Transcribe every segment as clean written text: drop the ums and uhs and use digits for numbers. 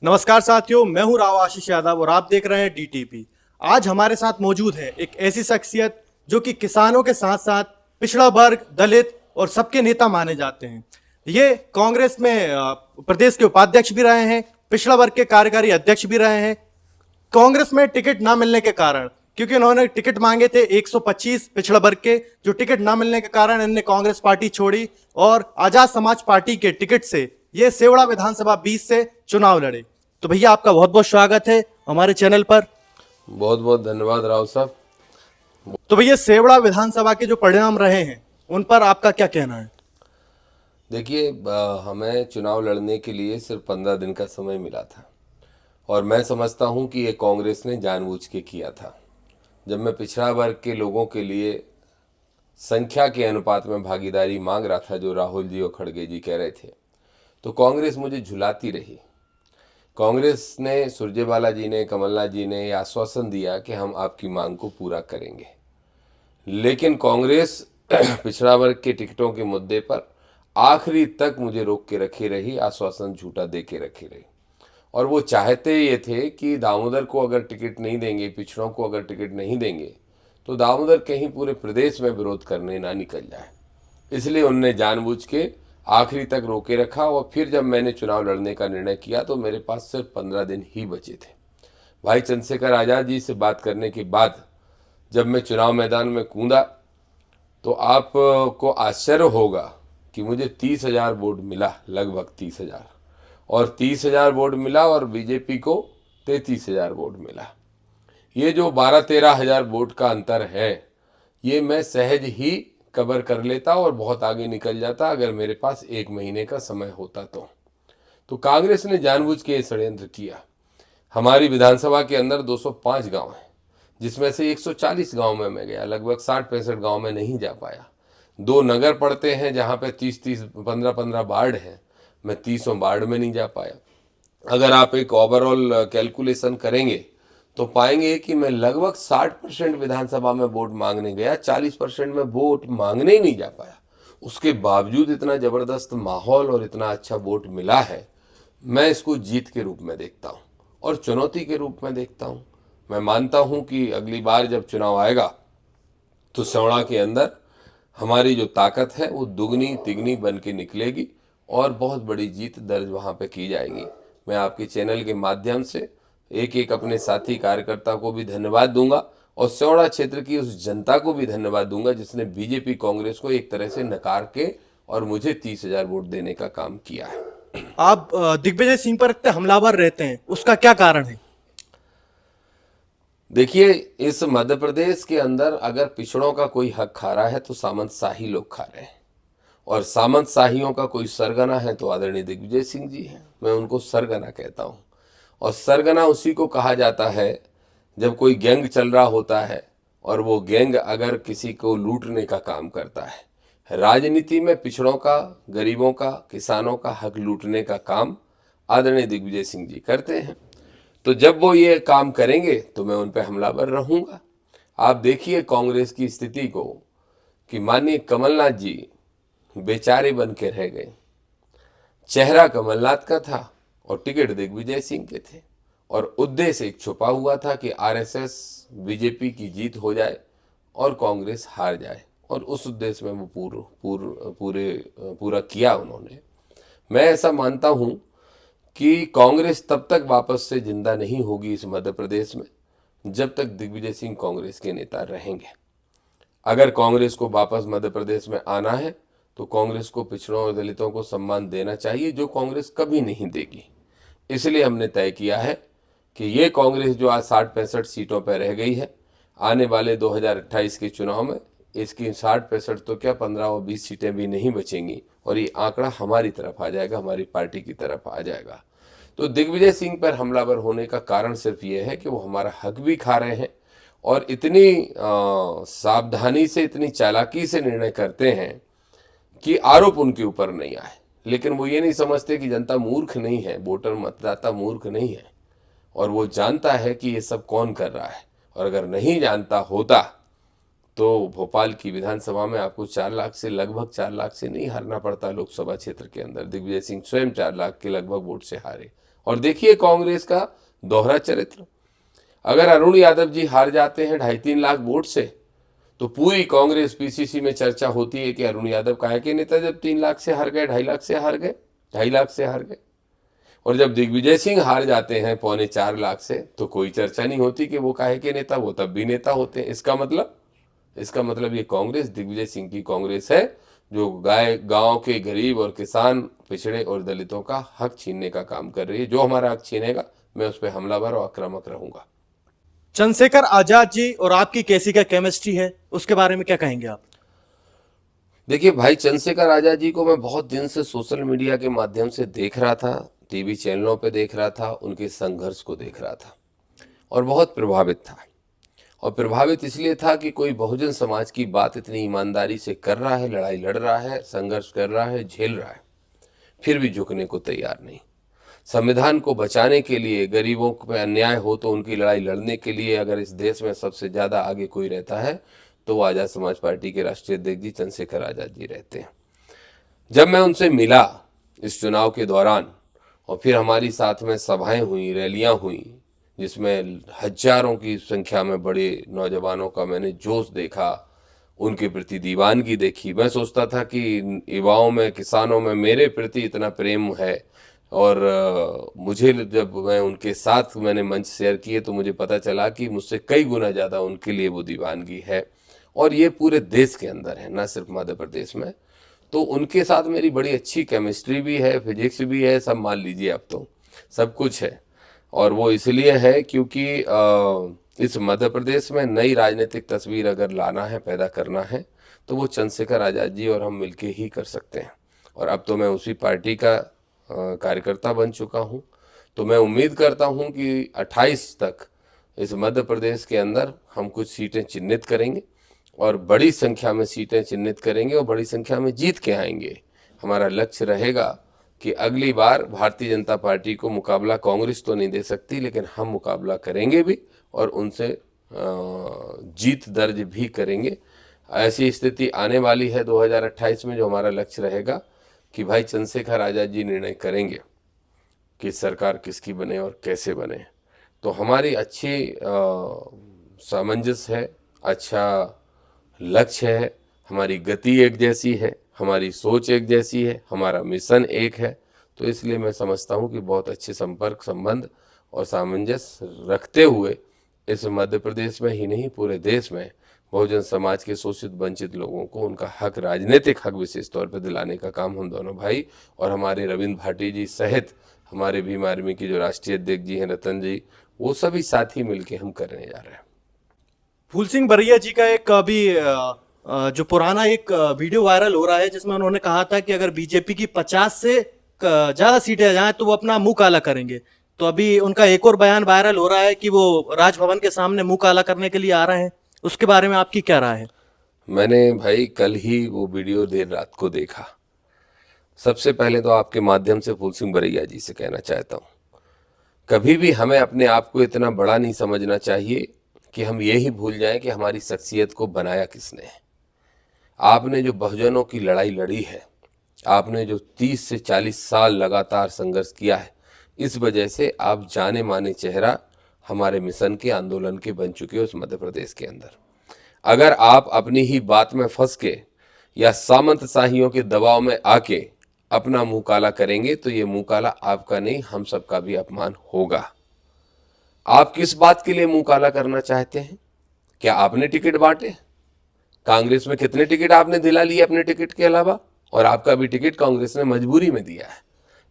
नमस्कार साथियों, मैं हूं राव आशीष यादव और आप देख रहे हैं डीटीपी। आज हमारे साथ मौजूद है एक ऐसी शख्सियत जो कि किसानों के साथ साथ पिछड़ा वर्ग, दलित और सबके नेता माने जाते हैं। ये कांग्रेस में प्रदेश के उपाध्यक्ष भी रहे हैं, पिछड़ा वर्ग के कार्यकारी अध्यक्ष भी रहे हैं। कांग्रेस में टिकट ना मिलने के कारण, क्योंकि उन्होंने टिकट मांगे थे 125 पिछड़ा वर्ग के, जो टिकट ना मिलने के कारण इन्होंने कांग्रेस पार्टी छोड़ी और आजाद समाज पार्टी के टिकट से ये सेवड़ा विधानसभा 20 से चुनाव लड़े। तो भैया आपका बहुत बहुत स्वागत है हमारे चैनल पर। बहुत बहुत धन्यवाद राव साहब। तो भैया सेवड़ा विधानसभा के जो परिणाम रहे हैं उन पर आपका क्या कहना है? देखिए, हमें चुनाव लड़ने के लिए सिर्फ 15 दिन का समय मिला था और मैं समझता हूं कि ये कांग्रेस ने जानबूझ के किया था। जब मैं पिछड़ा वर्ग के लोगों के लिए संख्या के अनुपात में भागीदारी मांग रहा था, जो राहुल जी और खड़गे जी कह रहे थे, तो कांग्रेस मुझे झुलाती रही। कांग्रेस ने, सुरजेवाला जी ने, कमलनाथ जी ने यह आश्वासन दिया कि हम आपकी मांग को पूरा करेंगे, लेकिन कांग्रेस पिछड़ा वर्ग के टिकटों के मुद्दे पर आखिरी तक मुझे रोक के रखी रही, आश्वासन झूठा दे के रखी रही। और वो चाहते ये थे कि दामोदर को अगर टिकट नहीं देंगे, पिछड़ों को अगर टिकट नहीं देंगे, तो दामोदर कहीं पूरे प्रदेश में विरोध करने ना निकल जाए। इसलिए उनने जानबूझ के आखिरी तक रोके रखा और फिर जब मैंने चुनाव लड़ने का निर्णय किया तो मेरे पास सिर्फ 15 दिन ही बचे थे। भाई चंद्रशेखर आज़ाद जी से बात करने के बाद जब मैं चुनाव मैदान में कूदा तो आपको आश्चर्य होगा कि मुझे 30,000 वोट मिला, लगभग 30,000, और 30,000 वोट मिला और बीजेपी को 33,000 वोट मिला। ये जो 12-13 हज़ार वोट का अंतर है, ये मैं सहज ही कवर कर लेता और बहुत आगे निकल जाता अगर मेरे पास 1 महीने का समय होता तो कांग्रेस ने जानबूझ के ये षड्यंत्र किया। हमारी विधानसभा के अंदर 205 गांव हैं, जिसमें से 140 गांव में मैं गया, लगभग 60-65 गांव में नहीं जा पाया। 2 नगर पड़ते हैं जहां पे 30-30, 15-15 वार्ड हैं, मैं 30 वार्ड में नहीं जा पाया। अगर आप एक ओवरऑल कैलकुलेशन करेंगे तो पाएंगे कि मैं लगभग 60% विधानसभा में वोट मांगने गया, 40% में वोट मांगने ही नहीं जा पाया। उसके बावजूद इतना जबरदस्त माहौल और इतना अच्छा वोट मिला है। मैं इसको जीत के रूप में देखता हूँ और चुनौती के रूप में देखता हूँ। मैं मानता हूँ कि अगली बार जब चुनाव आएगा तो सेवड़ा के अंदर हमारी जो ताकत है वो दुगनी तिगनी बन के निकलेगी और बहुत बड़ी जीत दर्ज वहाँ पे की जाएगी। मैं आपके चैनल के माध्यम से एक एक अपने साथी कार्यकर्ता को भी धन्यवाद दूंगा और सेवड़ा क्षेत्र की उस जनता को भी धन्यवाद दूंगा जिसने बीजेपी कांग्रेस को एक तरह से नकार के और मुझे 30,000 वोट देने का काम किया है। आप दिग्विजय सिंह पर इतने हमलावर रहते हैं, उसका क्या कारण है? देखिए, इस मध्य प्रदेश के अंदर अगर पिछड़ों का कोई हक खा रहा है तो सामंतशाही लोग खा रहे हैं, और सामंतशाहियों का कोई सरगना है तो आदरणीय दिग्विजय सिंह जी हैं। मैं उनको सरगना कहता हूँ, और सरगना उसी को कहा जाता है जब कोई गैंग चल रहा होता है और वो गैंग अगर किसी को लूटने का काम करता है। राजनीति में पिछड़ों का, गरीबों का, किसानों का हक लूटने का काम आदरणीय दिग्विजय सिंह जी करते हैं। तो जब वो ये काम करेंगे तो मैं उन पर हमलावर रहूंगा। आप देखिए कांग्रेस की स्थिति को कि माननीय कमलनाथ जी बेचारे बन के रह गए। चेहरा कमलनाथ का था और टिकट दिग्विजय सिंह के थे, और उद्देश्य एक छुपा हुआ था कि आरएसएस बीजेपी की जीत हो जाए और कांग्रेस हार जाए, और उस उद्देश्य में वो पूरा किया उन्होंने। मैं ऐसा मानता हूं कि कांग्रेस तब तक वापस से जिंदा नहीं होगी इस मध्य प्रदेश में जब तक दिग्विजय सिंह कांग्रेस के नेता रहेंगे। अगर कांग्रेस को वापस मध्य प्रदेश में आना है तो कांग्रेस को पिछड़ों और दलितों को सम्मान देना चाहिए, जो कांग्रेस कभी नहीं देगी। इसलिए हमने तय किया है कि ये कांग्रेस जो आज 60-65 सीटों पर रह गई है, आने वाले 2028 के चुनाव में इसकी 60-65 तो क्या 15 और 20 सीटें भी नहीं बचेंगी, और ये आंकड़ा हमारी तरफ आ जाएगा, हमारी पार्टी की तरफ आ जाएगा। तो दिग्विजय सिंह पर हमलावर होने का कारण सिर्फ ये है कि वो हमारा हक भी खा रहे हैं और इतनी सावधानी से, इतनी चालाकी से निर्णय करते हैं कि आरोप उनके ऊपर नहीं आए। लेकिन वो ये नहीं समझते कि जनता मूर्ख नहीं है, वोटर मतदाता मूर्ख नहीं है, और वो जानता है कि ये सब कौन कर रहा है। और अगर नहीं जानता होता तो भोपाल की विधानसभा में आपको 4 लाख से, लगभग 4 लाख से नहीं हारना पड़ता लोकसभा क्षेत्र के अंदर। दिग्विजय सिंह स्वयं 4 लाख के लगभग वोट से हारे। और देखिए कांग्रेस का दोहरा चरित्र, अगर अरुण यादव जी हार जाते हैं 2.5-3 लाख वोट से, तो पूरी कांग्रेस पीसीसी में चर्चा होती है कि अरुण यादव काहे के नेता जब 3 लाख से हार गए, 2.5 लाख से हार गए, 2.5 लाख से हार गए। और जब दिग्विजय सिंह हार जाते हैं 3.25 लाख से, तो कोई चर्चा नहीं होती कि वो काहे के नेता, वो तब भी नेता होते हैं। इसका मतलब ये कांग्रेस दिग्विजय सिंह की कांग्रेस है, जो गांव के गरीब और किसान, पिछड़े और दलितों का हक छीनने का काम कर रही है। जो हमारा हक छीनेगा, मैं उस पर हमलावर और आक्रामक रहूंगा। चंद्रशेखर आजाद जी और आपकी कैसी क्या केमिस्ट्री है, उसके बारे में क्या कहेंगे आप? देखिए भाई, चंद्रशेखर आजाद जी को मैं बहुत दिन से सोशल मीडिया के माध्यम से देख रहा था, टीवी चैनलों पे देख रहा था, उनके संघर्ष को देख रहा था और बहुत प्रभावित था। और प्रभावित इसलिए था कि कोई बहुजन समाज की बात इतनी ईमानदारी से कर रहा है, लड़ाई लड़ रहा है, संघर्ष कर रहा है, झेल रहा है, फिर भी झुकने को तैयार नहीं। संविधान को बचाने के लिए, गरीबों पे अन्याय हो तो उनकी लड़ाई लड़ने के लिए अगर इस देश में सबसे ज़्यादा आगे कोई रहता है तो वो आज़ाद समाज पार्टी के राष्ट्रीय अध्यक्ष जी चंद्रशेखर आज़ाद जी रहते हैं। जब मैं उनसे मिला इस चुनाव के दौरान, और फिर हमारी साथ में सभाएं हुई, रैलियां हुई, जिसमें हजारों की संख्या में बड़े नौजवानों का मैंने जोश देखा, उनके प्रति दीवानगी देखी। मैं सोचता था कि युवाओं में, किसानों में मेरे प्रति इतना प्रेम है। और मुझे जब मैं उनके साथ मैंने मंच शेयर किए तो मुझे पता चला कि मुझसे कई गुना ज़्यादा उनके लिए वो दीवानगी है। और ये पूरे देश के अंदर है, ना सिर्फ मध्य प्रदेश में। तो उनके साथ मेरी बड़ी अच्छी केमिस्ट्री भी है, फिजिक्स भी है, सब मान लीजिए, अब तो सब कुछ है। और वो इसलिए है क्योंकि इस मध्य प्रदेश में नई राजनीतिक तस्वीर अगर लाना है, पैदा करना है, तो वो चंद्रशेखर आज़ाद जी और हम मिलके ही कर सकते हैं। और अब तो मैं उसी पार्टी का कार्यकर्ता बन चुका हूँ। तो मैं उम्मीद करता हूँ कि 28 तक इस मध्य प्रदेश के अंदर हम कुछ सीटें चिन्हित करेंगे और बड़ी संख्या में सीटें चिन्हित करेंगे और बड़ी संख्या में जीत के आएंगे। हमारा लक्ष्य रहेगा कि अगली बार भारतीय जनता पार्टी को मुकाबला कांग्रेस तो नहीं दे सकती, लेकिन हम मुकाबला करेंगे भी और उनसे जीत दर्ज भी करेंगे। ऐसी स्थिति आने वाली है 2028 में, जो हमारा लक्ष्य रहेगा कि भाई चंद्रशेखर आज़ाद जी निर्णय करेंगे कि सरकार किसकी बने और कैसे बने। तो हमारी अच्छी सामंजस्य है, अच्छा लक्ष्य है, हमारी गति एक जैसी है, हमारी सोच एक जैसी है, हमारा मिशन एक है। तो इसलिए मैं समझता हूँ कि बहुत अच्छे संपर्क, संबंध और सामंजस्य रखते हुए इस मध्य प्रदेश में ही नहीं, पूरे देश में बहुजन समाज के शोषित वंचित लोगों को उनका हक, राजनीतिक हक विशेष तौर पर दिलाने का काम हम दोनों भाई और हमारे रविंद्र भाटी जी सहित हमारे भीम आर्मी के जो राष्ट्रीय अध्यक्ष जी हैं, रतन जी, वो सभी साथी मिलके हम करने जा रहे हैं। फूल सिंह बरैया जी का एक अभी जो पुराना एक वीडियो वायरल हो रहा है, जिसमें उन्होंने कहा था कि अगर बीजेपी की 50 से ज्यादा सीटें आ जाएं तो वो अपना मुंह काला करेंगे। तो अभी उनका एक और बयान वायरल हो रहा है कि वो राजभवन के सामने मुंह काला करने के लिए आ रहे हैं। उसके बारे में आपकी क्या राय है? मैंने भाई कल ही वो वीडियो देर रात को देखा। सबसे पहले तो आपके माध्यम से फूल सिंह बरैया जी से कहना चाहता हूँ, कभी भी हमें अपने आप को इतना बड़ा नहीं समझना चाहिए कि हम यही भूल जाएं कि हमारी शख्सियत को बनाया किसने है। आपने जो बहुजनों की लड़ाई लड़ी है, आपने जो 30 से 40 साल लगातार संघर्ष किया है, इस वजह से आप जाने माने चेहरा हमारे मिशन के, आंदोलन के बन चुके हो उस मध्य प्रदेश के अंदर। अगर आप अपनी ही बात में फंस के या सामंतशाहियों के दबाव में आके अपना मुंह काला करेंगे तो ये मुंह काला आपका नहीं, हम सबका भी अपमान होगा। आप किस बात के लिए मुंह काला करना चाहते हैं? क्या आपने टिकट बांटे? कांग्रेस में कितने टिकट आपने दिला लिए अपने टिकट के अलावा? और आपका भी टिकट कांग्रेस ने मजबूरी में दिया है।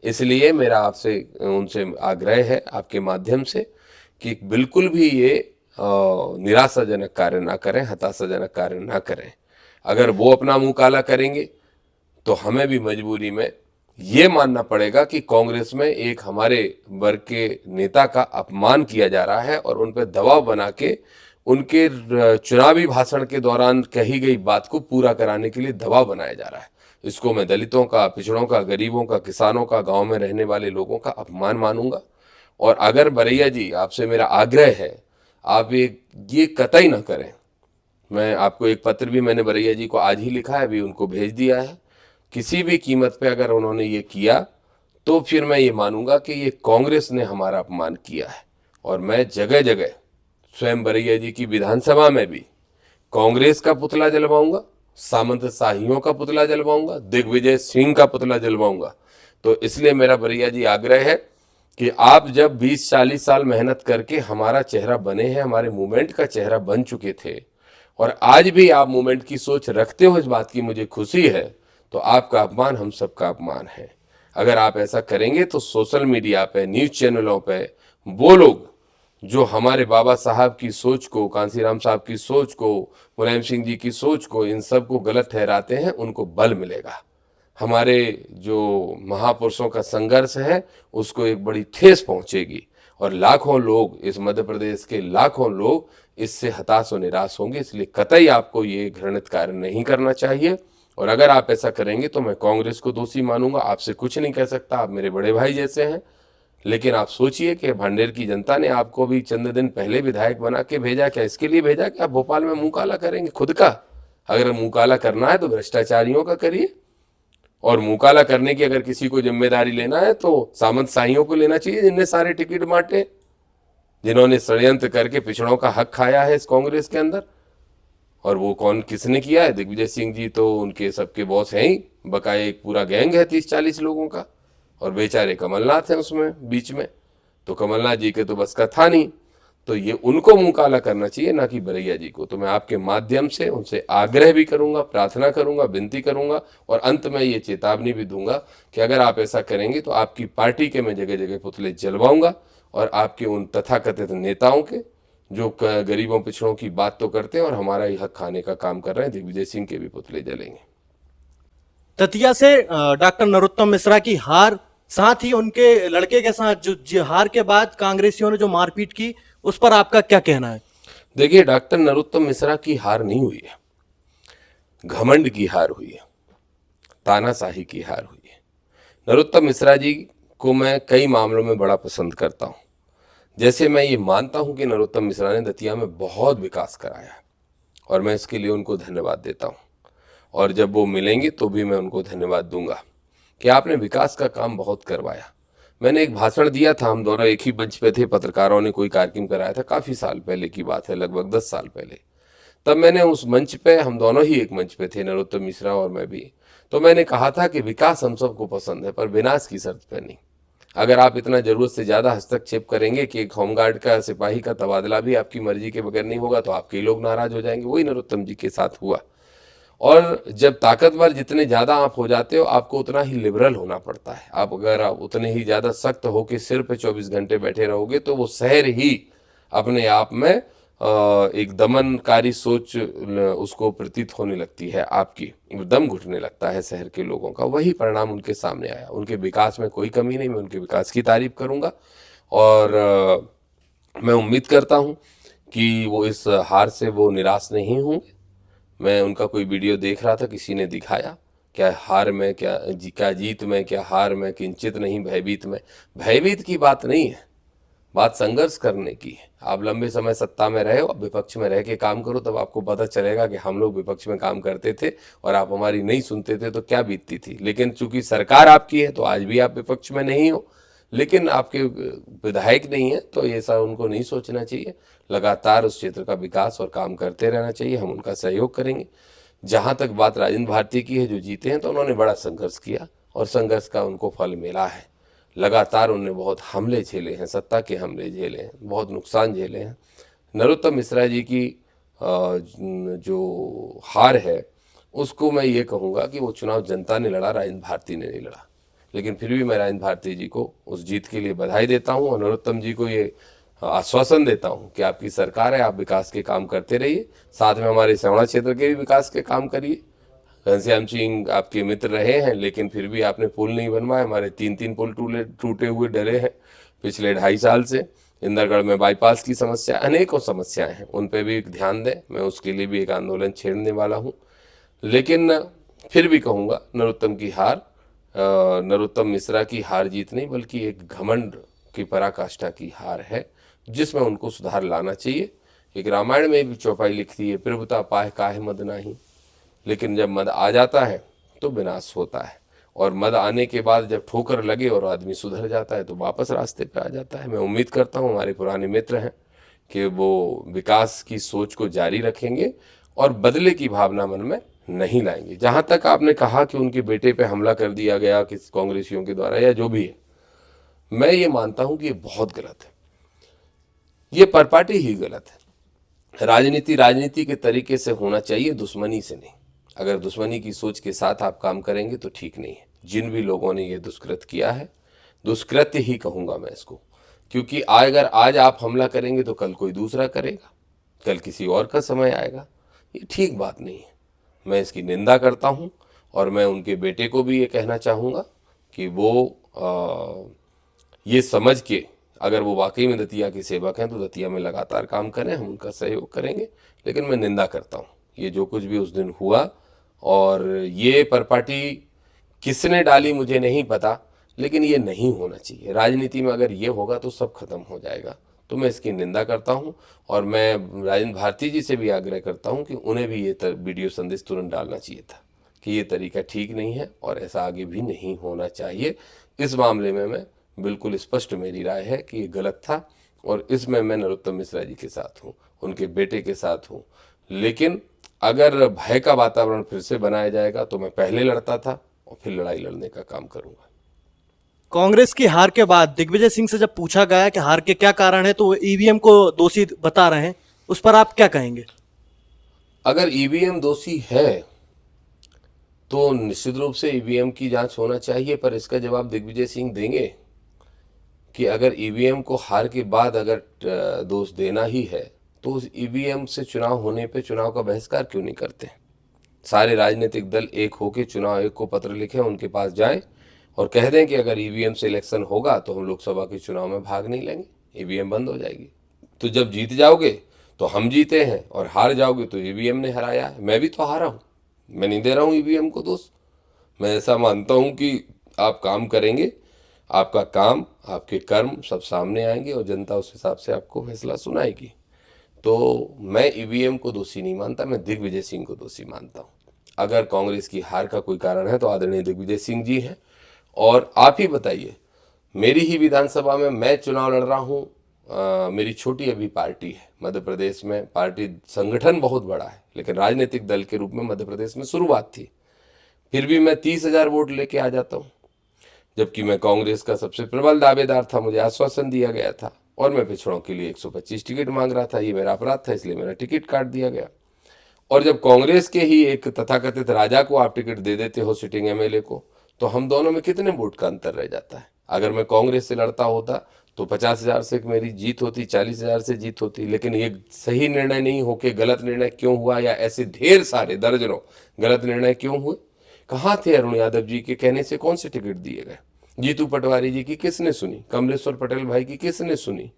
इसलिए मेरा आपसे, उनसे आग्रह है आपके माध्यम से कि बिल्कुल भी ये निराशाजनक कार्य ना करें, हताशाजनक कार्य ना करें। अगर वो अपना मुंह काला करेंगे तो हमें भी मजबूरी में ये मानना पड़ेगा कि कांग्रेस में एक हमारे वर्ग के नेता का अपमान किया जा रहा है और उन पर दबाव बना के उनके चुनावी भाषण के दौरान कही गई बात को पूरा कराने के लिए दबाव बनाया जा रहा है। इसको मैं दलितों का, पिछड़ों का, गरीबों का, किसानों का, गांव में रहने वाले लोगों का अपमान मानूंगा। और अगर बरैया जी, आपसे मेरा आग्रह है, आप ये कतई ना करें मैं आपको एक पत्र भी मैंने बरैया जी को आज ही लिखा है, अभी उनको भेज दिया है। किसी भी कीमत पे अगर उन्होंने ये किया तो फिर मैं ये मानूंगा कि ये कांग्रेस ने हमारा अपमान किया है। और मैं जगह जगह स्वयं बरैया जी की विधानसभा में भी कांग्रेस का पुतला जलवाऊंगा, सामंत शाहियों का पुतला जलवाऊंगा, दिग्विजय सिंह का पुतला जलवाऊंगा। तो इसलिए मेरा बरैया जी आग्रह है कि आप जब 20-40 साल मेहनत करके हमारा चेहरा बने हैं, हमारे मूवमेंट का चेहरा बन चुके थे, और आज भी आप मूवमेंट की सोच रखते हो, इस बात की मुझे खुशी है। तो आपका अपमान हम सबका अपमान है। अगर आप ऐसा करेंगे तो सोशल मीडिया पे, न्यूज चैनलों पे वो लोग जो हमारे बाबा साहब की सोच को, कांसीराम साहब की सोच को, मुलायम सिंह जी की सोच को, इन सब को गलत ठहराते हैं, उनको बल मिलेगा। हमारे जो महापुरुषों का संघर्ष है उसको एक बड़ी ठेस पहुंचेगी, और लाखों लोग, इस मध्य प्रदेश के लाखों लोग इससे हताश और निराश होंगे। इसलिए कतई आपको ये घृणित कार्य नहीं करना चाहिए। और अगर आप ऐसा करेंगे तो मैं कांग्रेस को दोषी मानूंगा, आपसे कुछ नहीं कह सकता, आप मेरे बड़े भाई जैसे हैं। लेकिन आप सोचिए कि भांडेर की जनता ने आपको भी चंद दिन पहले विधायक बना के भेजा, क्या इसके लिए भेजा कि आप भोपाल में मुंह काला करेंगे खुद का? अगर मुंह काला करना है तो भ्रष्टाचारियों का करिए, और मुंह काला करने की अगर किसी को जिम्मेदारी लेना है तो सामंत शाहियों को लेना चाहिए, जिनने सारे टिकट बांटे, जिन्होंने षड्यंत्र करके पिछड़ों का हक खाया है इस कांग्रेस के अंदर। और वो कौन, किसने किया है? दिग्विजय सिंह जी तो उनके सबके बॉस हैं ही, बकाया एक पूरा गैंग है 30-40 लोगों का, और बेचारे कमलनाथ हैं उसमें बीच में। तो कमलनाथ जी के तो बस का था नहीं, तो ये उनको मुंह काला करना चाहिए, ना कि बरैया जी को। तो मैं आपके माध्यम से उनसे आग्रह भी करूंगा, प्रार्थना करूंगा, विनती करूंगा, और अंत में ये चेतावनी भी दूंगा कि अगर आप ऐसा करेंगे तो आपकी पार्टी के मैं जगह जगह पुतले जलवाऊंगा, और आपके उन तथाकथित नेताओं के जो गरीबों पिछड़ों की बात तो करते हैं और हमारा ही हक खाने का काम कर रहे हैं, दिग्विजय सिंह के भी पुतले जलेंगे। दतिया से डॉक्टर नरोत्तम मिश्रा की हार, साथ ही उनके लड़के के साथ जो हार के बाद कांग्रेसियों ने जो मारपीट की, उस पर आपका क्या कहना है? देखिए, डॉक्टर नरोत्तम मिश्रा की हार नहीं हुई है, घमंड की हार हुई है, तानाशाही की हार हुई है। नरोत्तम मिश्रा जी को मैं कई मामलों में बड़ा पसंद करता हूँ। जैसे मैं ये मानता हूँ कि नरोत्तम मिश्रा ने दतिया में बहुत विकास कराया है, और मैं इसके लिए उनको धन्यवाद देता हूँ, और जब वो मिलेंगे तो भी मैं उनको धन्यवाद दूंगा कि आपने विकास का काम बहुत करवाया। मैंने एक भाषण दिया था, हम दोनों एक ही मंच पे थे, पत्रकारों ने कोई कार्यक्रम कराया था, काफ़ी साल पहले की बात है, लगभग 10 साल पहले। तब मैंने उस मंच पे, हम दोनों ही एक मंच पे थे, नरोत्तम मिश्रा और मैं भी, तो मैंने कहा था कि विकास हम सबको पसंद है, पर विनाश की शर्त पे नहीं। अगर आप इतना जरूरत से ज़्यादा हस्तक्षेप करेंगे कि एक होमगार्ड का, सिपाही का तबादला भी आपकी मर्जी के बगैर नहीं होगा, तो आपके लोग नाराज हो जाएंगे। वही नरोत्तम जी के साथ हुआ। और जब ताकतवर जितने ज़्यादा आप हो जाते हो, आपको उतना ही लिबरल होना पड़ता है। आप अगर आप उतने ही ज़्यादा सख्त होकर सिर पे 24 घंटे बैठे रहोगे तो वो शहर ही अपने आप में एक दमनकारी सोच उसको प्रतीत होने लगती है, आपकी दम घुटने लगता है शहर के लोगों का। वही परिणाम उनके सामने आया। उनके विकास में कोई कमी नहीं, मैं उनके विकास की तारीफ करूंगा, और मैं उम्मीद करता हूं कि वो इस हार से वो निराश नहीं होंगे। मैं उनका कोई वीडियो देख रहा था, किसी ने दिखाया, क्या हार में, क्या जीत में, क्या हार में, किंचित नहीं भयभीत में। भयभीत की बात नहीं है, बात संघर्ष करने की है। आप लंबे समय सत्ता में रहे हो, अब विपक्ष में रह के काम करो, तब आपको पता चलेगा कि हम लोग विपक्ष में काम करते थे और आप हमारी नहीं सुनते थे तो क्या बीतती थी। लेकिन चूंकि सरकार आपकी है तो आज भी आप विपक्ष में नहीं हो, लेकिन आपके विधायक नहीं है, तो ये सब उनको नहीं सोचना चाहिए। लगातार उस क्षेत्र का विकास और काम करते रहना चाहिए, हम उनका सहयोग करेंगे। जहाँ तक बात राजेंद्र भारती की है, जो जीते हैं, तो उन्होंने बड़ा संघर्ष किया और संघर्ष का उनको फल मिला है। लगातार उन्होंने बहुत हमले झेले हैं, सत्ता के हमले झेले हैं, बहुत नुकसान झेले हैं। नरोत्तम मिश्रा जी की जो हार है उसको मैं ये कहूँगा कि वो चुनाव जनता ने लड़ा, राजेंद्र भारती ने नहीं लड़ा। लेकिन फिर भी मैं राजेंद्र भारती जी को उस जीत के लिए बधाई देता हूँ, और नरोत्तम जी को ये आश्वासन देता हूँ कि आपकी सरकार है, आप विकास के काम करते रहिए, साथ में हमारे सवर्ण क्षेत्र के भी विकास के काम करिए। घनश्याम सिंह आपके मित्र रहे हैं, लेकिन फिर भी आपने पुल नहीं बनवाए। हमारे 3 पुल टूटे हुए डले हैं पिछले 2.5 साल से। इंदरगढ़ में बाईपास की समस्या, अनेकों समस्याएं हैं, उन पर भी ध्यान दें। मैं उसके लिए भी एक आंदोलन छेड़ने वाला हूँ। लेकिन फिर भी कहूँगा, नरोत्तम की हार, नरोत्तम मिश्रा की हार जीत नहीं, बल्कि एक घमंड की पराकाष्ठा की हार है, जिसमें उनको सुधार लाना चाहिए। एक रामायण में भी चौपाई लिखती है, प्रभुता पाए काहे मद नाही। लेकिन जब मद आ जाता है तो विनाश होता है, और मद आने के बाद जब ठोकर लगे और आदमी सुधर जाता है तो वापस रास्ते पे आ जाता है। मैं उम्मीद करता हूँ हमारे पुराने मित्र हैं कि वो विकास की सोच को जारी रखेंगे और बदले की भावना मन में नहीं लाएंगे। जहाँ तक आपने कहा कि उनके बेटे पे हमला कर दिया गया किस कांग्रेसियों के द्वारा या जो भी है, मैं ये मानता हूँ कि ये बहुत गलत है, ये परपाटी ही गलत है। राजनीति के तरीके से होना चाहिए, दुश्मनी से नहीं। अगर दुश्मनी की सोच के साथ आप काम करेंगे तो ठीक नहीं है। जिन भी लोगों ने ये दुष्कृत किया है, दुष्कृत्य ही कहूँगा मैं इसको, क्योंकि अगर आज आप हमला करेंगे तो कल कोई दूसरा करेगा, कल किसी और का समय आएगा। ये ठीक बात नहीं है, मैं इसकी निंदा करता हूँ। और मैं उनके बेटे को भी ये कहना चाहूँगा कि वो ये समझ के, अगर वो वाकई में दतिया के सेवक हैं तो दतिया में लगातार काम करें, हम उनका सहयोग करेंगे। लेकिन मैं निंदा करता हूँ ये जो कुछ भी उस दिन हुआ, और ये परपाटी किसने डाली मुझे नहीं पता, लेकिन ये नहीं होना चाहिए। राजनीति में अगर ये होगा तो सब खत्म हो जाएगा। तो मैं इसकी निंदा करता हूँ, और मैं राजेंद्र भारती जी से भी आग्रह करता हूँ कि उन्हें भी ये वीडियो संदेश तुरंत डालना चाहिए था कि ये तरीका ठीक नहीं है और ऐसा आगे भी नहीं होना चाहिए। इस मामले में मैं बिल्कुल स्पष्ट मेरी राय है कि ये गलत था, और इसमें मैं नरोत्तम मिश्रा जी के साथ हूँ, उनके बेटे के साथ हूँ। लेकिन अगर भय का वातावरण फिर से बनाया जाएगा तो मैं पहले लड़ता था और फिर लड़ाई लड़ने का काम करूँगा। कांग्रेस की हार के बाद दिग्विजय सिंह से जब पूछा गया कि हार के क्या कारण है, तो वो ईवीएम को दोषी बता रहे हैं, उस पर आप क्या कहेंगे? अगर ईवीएम दोषी है तो निश्चित रूप से ईवीएम की जांच होना चाहिए, पर इसका जवाब दिग्विजय सिंह देंगे कि अगर ईवीएम को हार के बाद अगर दोष देना ही है तो उस ईवीएम से चुनाव होने पे चुनाव का बहिष्कार क्यों नहीं करते? सारे राजनीतिक दल एक होकर चुनाव आयोग को पत्र लिखें, उनके पास जाएं और कह दें कि अगर ईवीएम से इलेक्शन होगा तो हम लोकसभा के चुनाव में भाग नहीं लेंगे, ईवीएम बंद हो जाएगी। तो जब जीत जाओगे तो हम जीते हैं, और हार जाओगे तो ईवीएम ने हराया है। मैं भी तो हारा हूँ, मैं नहीं दे रहा हूँ ईवीएम को दोष। मैं ऐसा मानता हूँ कि आप काम करेंगे, आपका काम, आपके कर्म सब सामने आएंगे और जनता उस हिसाब से आपको फैसला सुनाएगी। तो मैं ईवीएम को दोषी नहीं मानता, मैं दिग्विजय सिंह को दोषी मानता हूँ। अगर कांग्रेस की हार का कोई कारण है तो आदरणीय दिग्विजय सिंह जी हैं। और आप ही बताइए, मेरी ही विधानसभा में मैं चुनाव लड़ रहा हूँ, मेरी छोटी अभी पार्टी है मध्य प्रदेश में, पार्टी संगठन बहुत बड़ा है लेकिन राजनीतिक दल के रूप में मध्य प्रदेश में शुरुआत थी, फिर भी मैं 30,000 वोट लेके आ जाता हूँ, जबकि मैं कांग्रेस का सबसे प्रबल दावेदार था। मुझे आश्वासन दिया गया था और मैं पिछड़ों के लिए 125 टिकट मांग रहा था। ये मेरा अपराध था, इसलिए मेरा टिकट काट दिया गया। और जब कांग्रेस के ही एक तथाकथित राजा को आप टिकट दे देते हो, सिटिंग एमएलए को, तो हम दोनों में कितने वोट का अंतर रह जाता है। अगर मैं कांग्रेस से लड़ता होता तो 50,000 से मेरी जीत होती, 40,000 से जीत होती। लेकिन ये सही निर्णय नहीं होके गलत निर्णय क्यों हुआ, या ऐसे ढेर सारे दर्जनों गलत निर्णय क्यों हुए? कहाँ थे अरुण यादव जी के कहने से कौन से टिकट दिए गए? जीतू पटवारी जी की किसने सुनी? कमलेश्वर पटेल भाई की किसने सुनी?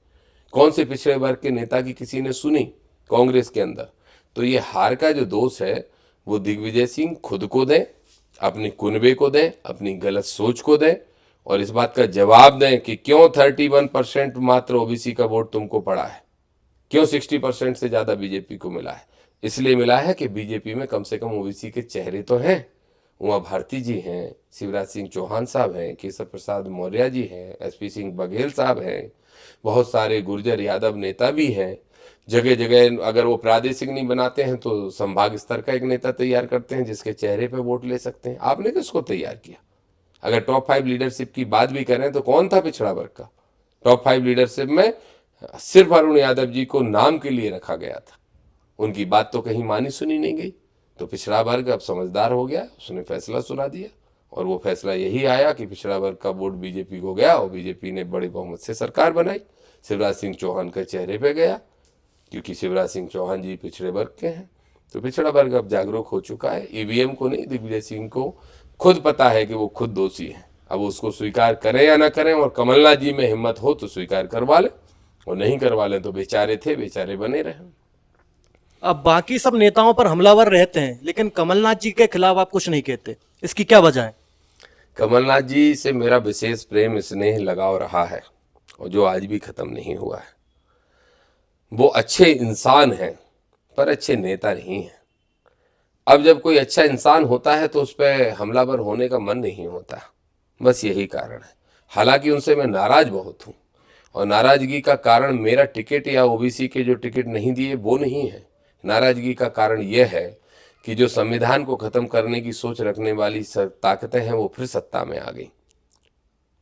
कौन से पिछड़े वर्ग के नेता की किसी ने सुनी कांग्रेस के अंदर? तो ये हार का जो दोष है वो दिग्विजय सिंह खुद को दें, अपनी कुनबे को दें, अपनी गलत सोच को दें, और इस बात का जवाब दें कि क्यों 31% मात्र ओबीसी का वोट तुमको पड़ा है, क्यों 60% से ज्यादा बीजेपी को मिला है। इसलिए मिला है कि बीजेपी में कम से कम ओबीसी के चेहरे तो हैं। उमा भारती जी हैं, शिवराज सिंह चौहान साहब हैं, केशव प्रसाद मौर्य जी हैं, एसपी सिंह बघेल साहब हैं, बहुत सारे गुर्जर यादव नेता भी हैं। जगह जगह अगर वो प्रादेशिक नहीं बनाते हैं तो संभाग स्तर का एक नेता तैयार करते हैं जिसके चेहरे पे वोट ले सकते हैं। आपने किसको तैयार किया? अगर टॉप 5 लीडरशिप की बात भी करें तो कौन था पिछड़ा वर्ग का? टॉप 5 लीडरशिप में सिर्फ अरुण यादव जी को नाम के लिए रखा गया था, उनकी बात तो कहीं मानी सुनी नहीं गई। तो पिछड़ा वर्ग अब समझदार हो गया, उसने फैसला सुना दिया, और वो फैसला यही आया कि पिछड़ा वर्ग का वोट बीजेपी को गया और बीजेपी ने बड़े बहुमत से सरकार बनाई। शिवराज सिंह चौहान के चेहरे पे गया, क्योंकि शिवराज सिंह चौहान जी पिछड़े वर्ग के हैं। तो पिछड़ा वर्ग अब जागरूक हो चुका है। ईवीएम को नहीं, दिग्विजय सिंह को खुद पता है कि वो खुद दोषी है। अब उसको स्वीकार करें या ना करें, और कमलनाथ जी में हिम्मत हो तो स्वीकार करवा ले, और नहीं करवा लें तो बेचारे थे बेचारे बने रहे। अब बाकी सब नेताओं पर हमलावर रहते हैं लेकिन कमलनाथ जी के खिलाफ आप कुछ नहीं कहते, इसकी क्या वजह है? कमलनाथ जी से मेरा विशेष प्रेम स्नेह लगाव रहा है, और जो आज भी खत्म नहीं हुआ है। वो अच्छे इंसान हैं पर अच्छे नेता नहीं हैं। अब जब कोई अच्छा इंसान होता है तो उस पर हमलावर होने का मन नहीं होता, बस यही कारण है। हालांकि उनसे मैं नाराज बहुत हूँ, और नाराजगी का कारण मेरा टिकट या ओबीसी के जो टिकट नहीं दिए वो नहीं है। नाराजगी का कारण यह है कि जो संविधान को खत्म करने की सोच रखने वाली ताकतें हैं वो फिर सत्ता में आ गई,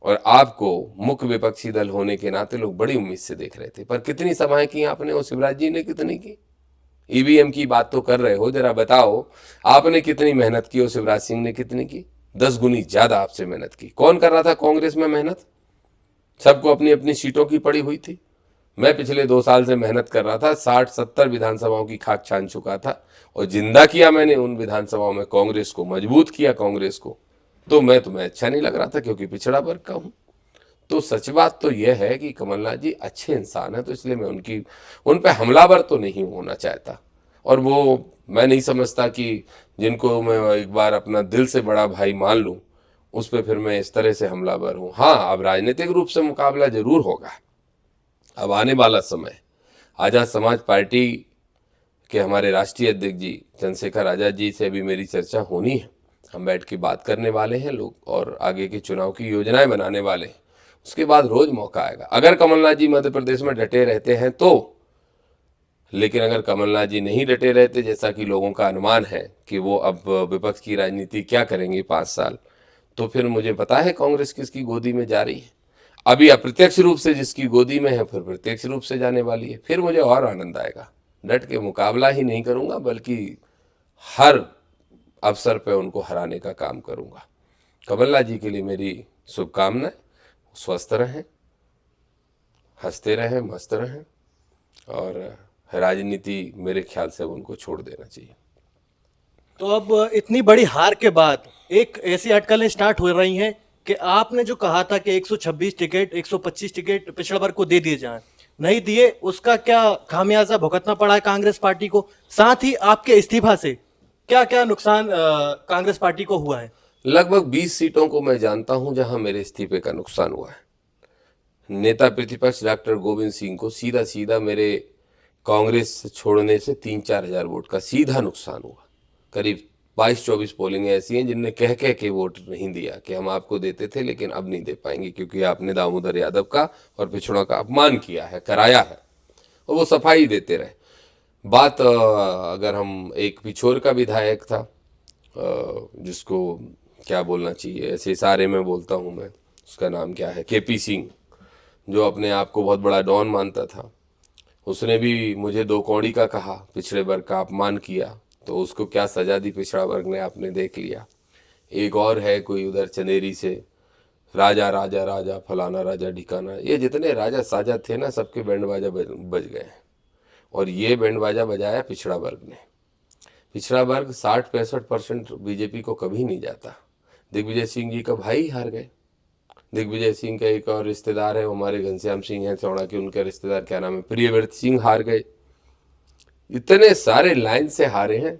और आपको मुख्य विपक्षी दल होने के नाते लोग बड़ी उम्मीद से देख रहे थे। पर कितनी सभाएं की आपने, और शिवराज जी ने कितनी की? ईवीएम की बात तो कर रहे हो, जरा बताओ आपने कितनी मेहनत की और शिवराज सिंह ने कितनी की? 10 गुनी ज्यादा आपसे मेहनत की। कौन कर रहा था कांग्रेस में मेहनत? सबको अपनी अपनी सीटों की पड़ी हुई थी। मैं पिछले 2 साल से मेहनत कर रहा था, 60-70 विधानसभाओं की खाक छान चुका था, और जिंदा किया मैंने उन विधानसभाओं में कांग्रेस को, मजबूत किया कांग्रेस को। तो मैं तुम्हें अच्छा नहीं लग रहा था क्योंकि पिछड़ा वर्ग का हूं। तो सच बात तो यह है कि कमलनाथ जी अच्छे इंसान है, तो इसलिए मैं उन पे हमलावर तो नहीं होना चाहता। और वो मैं नहीं समझता कि जिनको मैं एक बार अपना दिल से बड़ा भाई मान लूं, उस पर फिर मैं इस तरह से हमलावर हूं। हाँ, अब राजनीतिक रूप से मुकाबला जरूर होगा। अब आने वाला समय, आजाद समाज पार्टी के हमारे राष्ट्रीय अध्यक्ष जी चंद्रशेखर आजाद जी से भी मेरी चर्चा होनी है। हम बैठ के बात करने वाले हैं लोग, और आगे के चुनाव की योजनाएं बनाने वाले हैं। उसके बाद रोज मौका आएगा। अगर कमलनाथ जी मध्य प्रदेश में डटे रहते हैं तो, लेकिन अगर कमलनाथ जी नहीं डटे रहते, जैसा कि लोगों का अनुमान है कि वो अब विपक्ष की राजनीति क्या करेंगे 5 साल, तो फिर मुझे पता है कांग्रेस किसकी गोदी में जा रही है। अभी अप्रत्यक्ष रूप से जिसकी गोदी में है, फिर प्रत्यक्ष रूप से जाने वाली है। फिर मुझे और आनंद आएगा। डट के मुकाबला ही नहीं करूंगा, बल्कि हर अवसर पे उनको हराने का काम करूंगा। कमलनाथ जी के लिए मेरी शुभकामनाएं। स्वस्थ रहें, हंसते रहें, मस्त रहें, और राजनीति मेरे ख्याल से उनको छोड़ देना चाहिए। तो अब इतनी बड़ी हार के बाद एक ऐसी अटकलें स्टार्ट हो रही हैं कि आपने जो कहा था कि 126 टिकट 125 टिकट पिछड़ा वर्ग को दे दिए जाएं, नहीं दिए, उसका क्या खामियाजा भुगतना पड़ा है कांग्रेस पार्टी को? साथ ही आपके इस्तीफा से क्या क्या नुकसान कांग्रेस पार्टी को हुआ है? लगभग 20 सीटों को मैं जानता हूं जहां मेरे इस्तीफे का नुकसान हुआ है। नेता प्रतिपक्ष डॉक्टर गोविंद सिंह को सीधा सीधा मेरे कांग्रेस छोड़ने से 3-4 हजार वोट का सीधा नुकसान हुआ। करीब 22-24 पोलिंग ऐसी हैं जिनने कह के वोट नहीं दिया कि हम आपको देते थे लेकिन अब नहीं दे पाएंगे क्योंकि आपने दामोदर यादव का और पिछड़ों का अपमान किया है, कराया है, और वो सफाई देते रहे। बात अगर हम एक पिछोर का विधायक था, जिसको क्या बोलना चाहिए, ऐसे सारे में बोलता हूँ मैं, उसका नाम क्या है, केपी सिंह, जो अपने आप को बहुत बड़ा डॉन मानता था, उसने भी मुझे 2 कौड़ी का कहा, पिछड़े वर्ग का अपमान किया, तो उसको क्या सजा दी पिछड़ा वर्ग ने, आपने देख लिया। एक और है कोई उधर चंदेरी से, राजा राजा राजा फलाना राजा ढिकाना, ये जितने राजा साजा थे ना, सबके बैंड बाजा बज गए हैं, और ये बैंड बाजा बजाया पिछड़ा वर्ग ने। पिछड़ा वर्ग 60-65% बीजेपी को कभी नहीं जाता। दिग्विजय सिंह जी का भाई हार गए। दिग्विजय सिंह का एक और रिश्तेदार है, हमारे घनश्याम सिंह हैं चौड़ा के, उनके रिश्तेदार क्या नाम है, प्रियव्रत सिंह हार गए। इतने सारे लाइन से हारे हैं,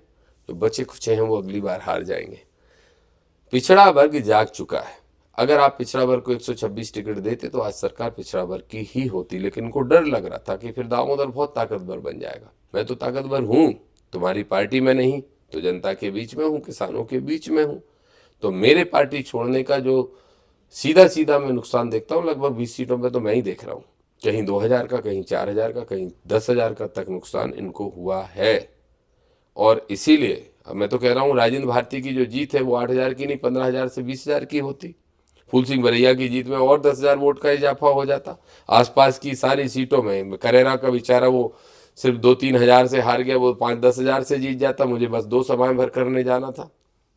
जो बचे खुचे हैं वो अगली बार हार जाएंगे। पिछड़ा वर्ग जाग चुका है। अगर आप पिछड़ा वर्ग को 126 टिकट देते तो आज सरकार पिछड़ा वर्ग की ही होती, लेकिन इनको डर लग रहा था कि फिर दामोदर बहुत ताकतवर बन जाएगा। मैं तो ताकतवर हूं, तुम्हारी पार्टी में नहीं, तो जनता के बीच में हूं, किसानों के बीच में हूं। तो मेरे पार्टी छोड़ने का जो सीधा सीधा मैं नुकसान देखता हूँ, लगभग 20 सीटों पे तो मैं ही देख रहा हूँ। कहीं 2000 का, कहीं 4000 का, कहीं 10,000 का तक नुकसान इनको हुआ है। और इसीलिए अब मैं तो कह रहा हूँ, राजेंद्र भारती की जो जीत है वो 8,000 की नहीं, 15,000 से 20,000 की होती। फूल सिंह बरैया की जीत में और 10,000 वोट का इजाफा हो जाता। आसपास की सारी सीटों में करेरा का बेचारा वो सिर्फ 2-3 हजार से हार गया, वो 5-10 हजार से जीत जाता। मुझे बस 2 सभाएं भर करने जाना था।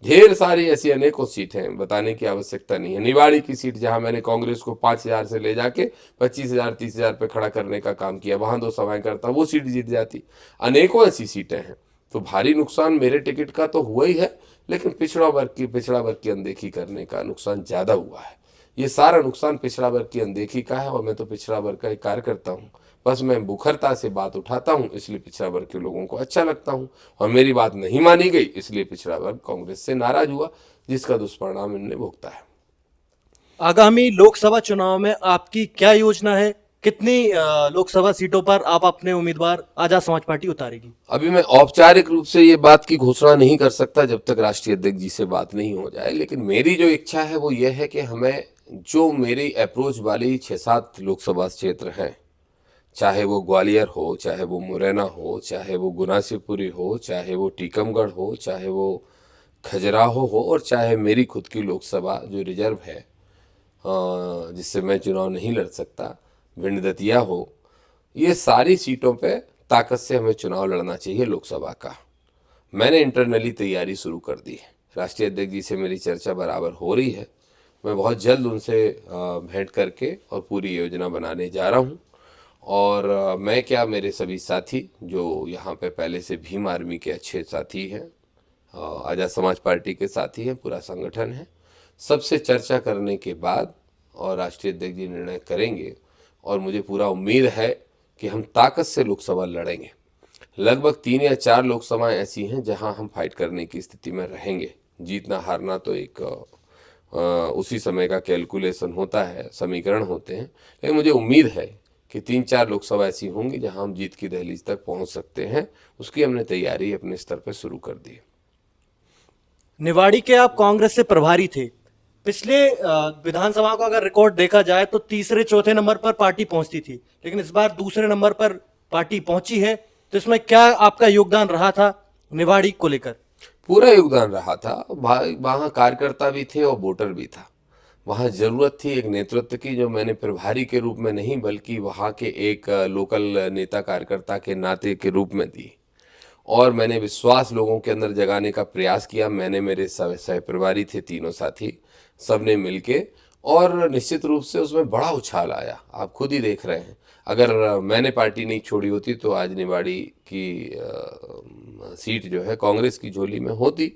ढेर सारी ऐसी अनेकों सीटें हैं, बताने की आवश्यकता नहीं है। निवाड़ी की सीट जहां मैंने कांग्रेस को 5,000 से ले जाके 25,000 30,000 पे खड़ा करने का काम किया, वहां 2 सभाएं करता, वो सीट जीत जाती। अनेकों ऐसी सीटें हैं। तो भारी नुकसान मेरे टिकट का तो हुआ ही है, लेकिन पिछड़ा वर्ग की अनदेखी करने का नुकसान ज्यादा हुआ है। ये सारा नुकसान पिछड़ा वर्ग की अनदेखी का है, और मैं तो पिछड़ा वर्ग का एक कार्यकर्ता हूँ। बस मैं बुखरता से बात उठाता हूँ, इसलिए पिछड़ा वर्ग के लोगों को अच्छा लगता हूँ, और मेरी बात नहीं मानी गई इसलिए पिछड़ा वर्ग कांग्रेस से नाराज हुआ, जिसका दुष्परिणाम इनने भुगता है। आगामी लोकसभा चुनाव में आपकी क्या योजना है? कितनी लोकसभा सीटों पर आप अपने उम्मीदवार आजाद समाज पार्टी उतारेगी? अभी मैं औपचारिक रूप से ये बात की घोषणा नहीं कर सकता जब तक राष्ट्रीय अध्यक्ष जी से बात नहीं हो जाए, लेकिन मेरी जो इच्छा है वो ये है कि हमें जो मेरी अप्रोच वाली 6-7 लोकसभा क्षेत्र हैं, चाहे वो ग्वालियर हो, चाहे वो मुरैना हो, चाहे वो गुना शिवपुरी हो, चाहे वो टीकमगढ़ हो, चाहे वो खजुराहो हो, और चाहे मेरी खुद की लोकसभा जो रिजर्व है, जिससे मैं चुनाव नहीं लड़ सकता, भिंड दतिया हो, ये सारी सीटों पे ताकत से हमें चुनाव लड़ना चाहिए लोकसभा का। मैंने इंटरनली तैयारी शुरू कर दी है। राष्ट्रीय अध्यक्ष जी से मेरी चर्चा बराबर हो रही है। मैं बहुत जल्द उनसे भेंट करके और पूरी योजना बनाने जा रहा हूँ। और मैं क्या, मेरे सभी साथी जो यहाँ पे पहले से भीम आर्मी के अच्छे साथी हैं, आज़ाद समाज पार्टी के साथी हैं, पूरा संगठन है, सबसे चर्चा करने के बाद और राष्ट्रीय अध्यक्ष जी निर्णय करेंगे। और मुझे पूरा उम्मीद है कि हम ताकत से लोकसभा लड़ेंगे। लगभग 3 या 4 लोकसभाएं ऐसी हैं जहां हम फाइट करने की स्थिति में रहेंगे। जीतना हारना तो एक उसी समय का कैलकुलेशन होता है, समीकरण होते हैं, लेकिन मुझे उम्मीद है कि 3-4 लोकसभा ऐसी होंगी जहां हम जीत की दहलीज तक पहुंच सकते हैं। उसकी हमने तैयारी अपने स्तर पर शुरू कर दी है। निवाड़ी के आप कांग्रेस से प्रभारी थे। पिछले विधानसभा का अगर रिकॉर्ड देखा जाए तो तीसरे चौथे नंबर पर पार्टी पहुंचती थी, लेकिन इस बार दूसरे नंबर पर पार्टी पहुंची है। तो इसमें क्या आपका योगदान रहा था निवाड़ी को लेकर? पूरा योगदान रहा था। वहाँ कार्यकर्ता भी थे और वोटर भी था। वहाँ जरूरत थी एक नेतृत्व की, जो मैंने प्रभारी के रूप में नहीं बल्कि वहाँ के एक लोकल नेता कार्यकर्ता के नाते के रूप में दी। और मैंने विश्वास लोगों के अंदर जगाने का प्रयास किया। मैंने, मेरे सह प्रभारी थे, तीनों साथी, सबने मिलके, और निश्चित रूप से उसमें बड़ा उछाल आया। आप खुद ही देख रहे हैं। अगर मैंने पार्टी नहीं छोड़ी होती तो आज निवाड़ी की सीट जो है कांग्रेस की झोली में होती।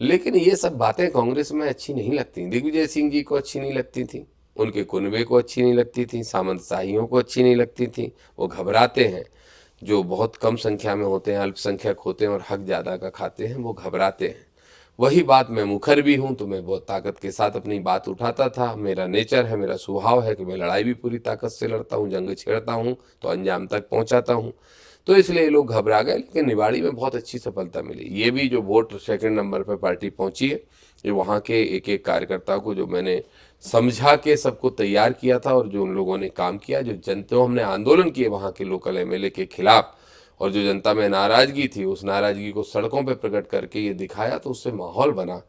लेकिन ये सब बातें कांग्रेस में अच्छी नहीं लगती। दिग्विजय सिंह जी को अच्छी नहीं लगती थी, उनके कुनबे को अच्छी नहीं लगती थी, सामंतशाहियों को अच्छी नहीं लगती थी। वो घबराते हैं, जो बहुत कम संख्या में होते हैं, अल्पसंख्यक होते हैं और हक ज़्यादा का खाते हैं, वो घबराते हैं। वही बात, मैं मुखर भी हूँ तो मैं बहुत ताकत के साथ अपनी बात उठाता था। मेरा नेचर है, मेरा स्वभाव है कि मैं लड़ाई भी पूरी ताकत से लड़ता हूँ, जंग छेड़ता हूँ तो अंजाम तक पहुँचाता हूँ। तो इसलिए लोग घबरा गए, लेकिन निवाड़ी में बहुत अच्छी सफलता मिली। ये भी जो वोट सेकंड नंबर पर पार्टी पहुंची है, ये वहाँ के एक एक कार्यकर्ता को जो मैंने समझा के सबको तैयार किया था, और जो उन लोगों ने काम किया, जो जनता, हमने आंदोलन किए वहाँ के लोकल एमएलए के खिलाफ, और जो जनता में नाराजगी थी, उस नाराजगी को सड़कों पर प्रकट करके ये दिखाया, तो उससे माहौल बना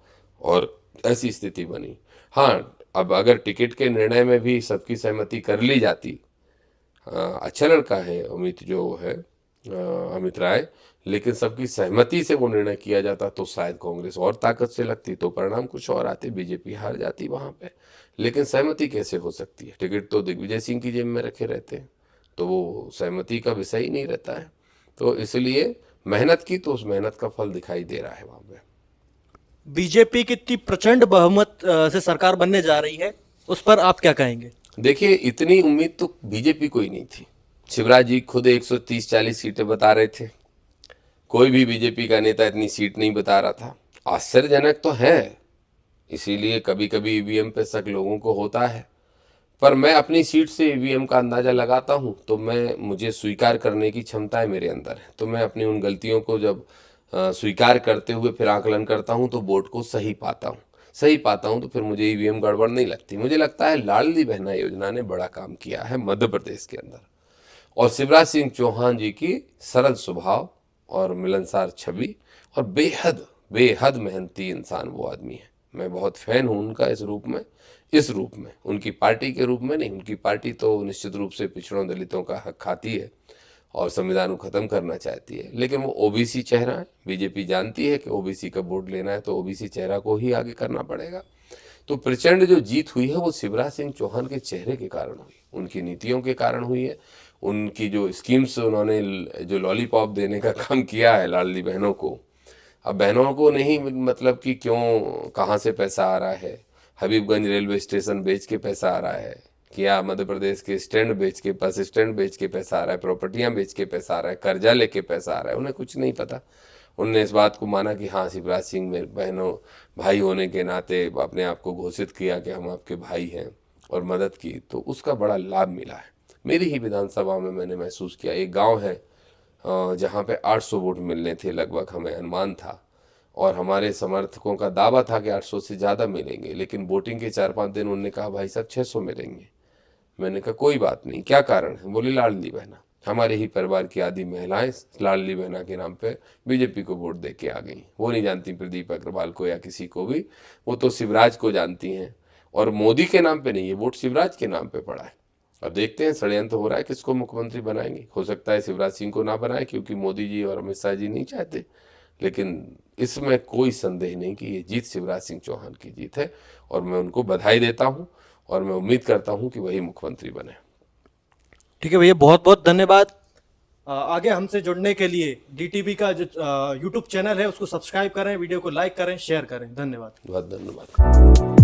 और ऐसी स्थिति बनी। हाँ, अब अगर टिकट के निर्णय में भी सबकी सहमति कर ली जाती, अच्छा लड़का है अमित, जो है अमित राय, लेकिन सबकी सहमति से वो निर्णय किया जाता तो शायद कांग्रेस और ताकत से लगती, तो परिणाम कुछ और आते, बीजेपी हार जाती वहाँ पे। लेकिन सहमति कैसे हो सकती है? टिकट तो दिग्विजय सिंह की जेब में रखे रहते हैं, तो वो सहमति का विषय ही नहीं रहता है। तो इसलिए मेहनत की, तो उस मेहनत का फल दिखाई दे रहा है वहाँ पे। बीजेपी की इतनी प्रचंड बहुमत से सरकार बनने जा रही है, उस पर आप क्या कहेंगे? देखिए, इतनी उम्मीद तो बीजेपी को ही नहीं थी। शिवराज जी खुद 130-140 सीटें बता रहे थे। कोई भी बीजेपी का नेता इतनी सीट नहीं बता रहा था। आश्चर्यजनक तो है, इसीलिए कभी कभी ईवीएम पे शक लोगों को होता है। पर मैं अपनी सीट से ईवीएम का अंदाजा लगाता हूँ, तो मुझे स्वीकार करने की क्षमताएं मेरे अंदर है। तो मैं अपनी उन गलतियों को जब स्वीकार करते हुए फिर आकलन करता हूँ तो वोट को सही पाता हूँ। तो फिर मुझे ईवीएम गड़बड़ नहीं लगती। मुझे लगता है लाडली बहना योजना ने बड़ा काम किया है मध्य प्रदेश के अंदर, और शिवराज सिंह चौहान जी की सरल स्वभाव और मिलनसार छवि, और बेहद बेहद मेहनती इंसान वो आदमी है। मैं बहुत फैन हूँ उनका इस रूप में, उनकी पार्टी के रूप में नहीं। उनकी पार्टी तो निश्चित रूप से पिछड़ों दलितों का हक खाती है और संविधान को खत्म करना चाहती है, लेकिन वो ओबीसी चेहरा है। बीजेपी जानती है कि ओबीसी का वोट लेना है तो ओबीसी चेहरा को ही आगे करना पड़ेगा। तो प्रचंड जो जीत हुई है वो शिवराज सिंह चौहान के चेहरे के कारण हुई, उनकी नीतियों के कारण हुई है। उनकी जो स्कीम्स, उन्होंने जो लॉलीपॉप देने का काम किया है लाडली बहनों को, अब बहनों को नहीं, मतलब कि क्यों, कहाँ से पैसा आ रहा है? हबीबगंज रेलवे स्टेशन बेच के पैसा आ रहा है क्या? मध्य प्रदेश के स्टैंड बेच के, बस स्टैंड बेच के पैसा आ रहा है, प्रॉपर्टियां बेच के पैसा आ रहा है, कर्जा लेके पैसा आ रहा है? उन्हें कुछ नहीं पता। उनने इस बात को माना कि हाँ, शिवराज सिंह मेरे बहनों भाई होने के नाते अपने आप को घोषित किया कि हम आपके भाई हैं, और मदद की, तो उसका बड़ा लाभ मिला है। मेरी ही विधानसभा में मैंने महसूस किया। एक गांव है जहां पे 800 वोट मिलने थे लगभग, हमें अनुमान था, और हमारे समर्थकों का दावा था कि 800 से ज़्यादा मिलेंगे, लेकिन वोटिंग के 4-5 दिन उन्होंने कहा भाई साहब 600 मिलेंगे। मैंने कहा कोई बात नहीं, क्या कारण है? बोले लाडली बहना। हमारे ही परिवार की आधी महिलाएं लाडली बहना के नाम पे बीजेपी को वोट दे के आ गई। वो नहीं जानती प्रदीप अग्रवाल को या किसी को भी, वो तो शिवराज को जानती हैं। और मोदी के नाम पे नहीं, ये वोट शिवराज के नाम पे पड़ा है। अब देखते हैं षड्यंत्र हो रहा है, किसको मुख्यमंत्री बनाएंगे। हो सकता है शिवराज सिंह को ना बनाए, क्योंकि मोदी जी और अमित शाह जी नहीं चाहते, लेकिन इसमें कोई संदेह नहीं कि ये जीत शिवराज सिंह चौहान की जीत है, और मैं उनको बधाई देता हूँ और मैं उम्मीद करता हूँ कि वही मुख्यमंत्री बने। ठीक है भैया, बहुत बहुत धन्यवाद। आगे हमसे जुड़ने के लिए डीटीपी का जो यूट्यूब चैनल है उसको सब्सक्राइब करें, वीडियो को लाइक करें, शेयर करें। धन्यवाद। बहुत धन्यवाद।